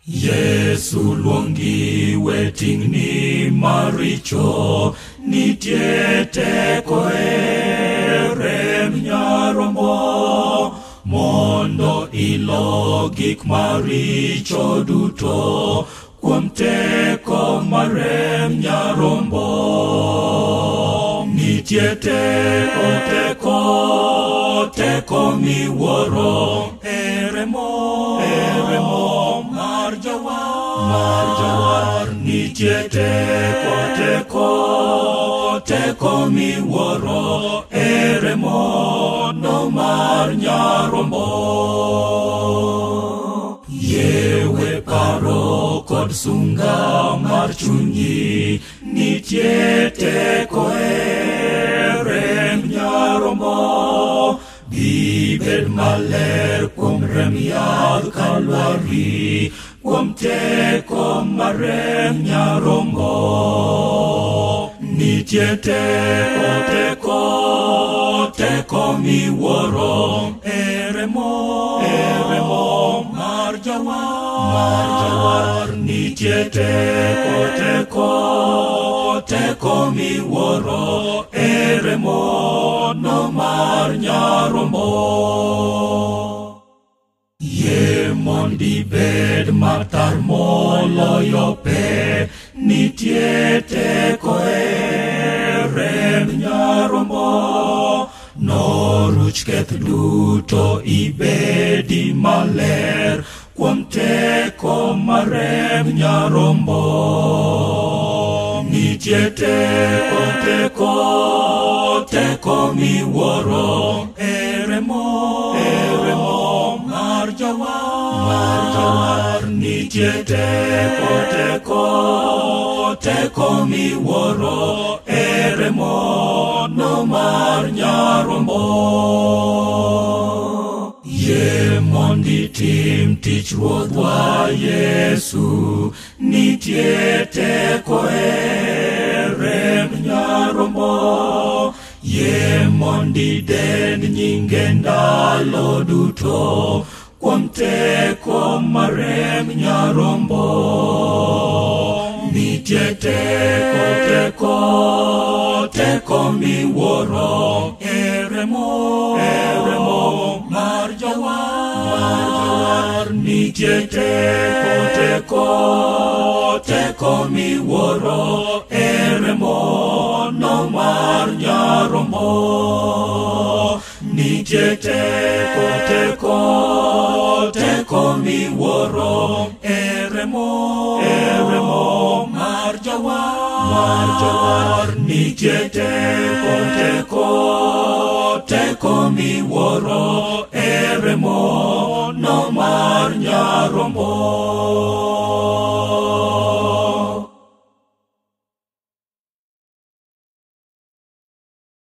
Yesu luongi wetingni maricho, nitie teko e rem nyarombo, mondo ilo gik maricho duto, kuom teko marem nyarombo. Nitie teko miwuoro, remo mar jawar. Nitie teko miwuoro, remo no mar nyarombo. Yewe paro kod sunga mar chunyi, nitie teko e rem nyarombo. Bibed maler kuom rem yadh Kalvari, kuom teko mar rem nyarombo. Nitie teko miwuoro, remo mar jawar. Nitie teko miwuoro, remo no mar nyarombo. Yie mondi bed matar moloyo pe, nitie teko e rem nyarombo. Noruch keth duto ibedi maler, kuom teko mar rem nyarombo. Nitie teko miwuoro, remo mar jawar. Nitie teko miwuoro, remo no mar nyarombo. Yie mondi tim tich Ruodhwa Yesu, nitie teko e rem nyarombo. Yie mondi dend nyinge ndalo duto, kuom teko mar rem nyarombo. Nitie teko miwuoro, remo mar jawar. Nitie teko miwuoro, remo no mar nyarombo. Nitie teko miwuoro, remo mar jawar. Nitie teko miwuoro, remo no mar nyarombo.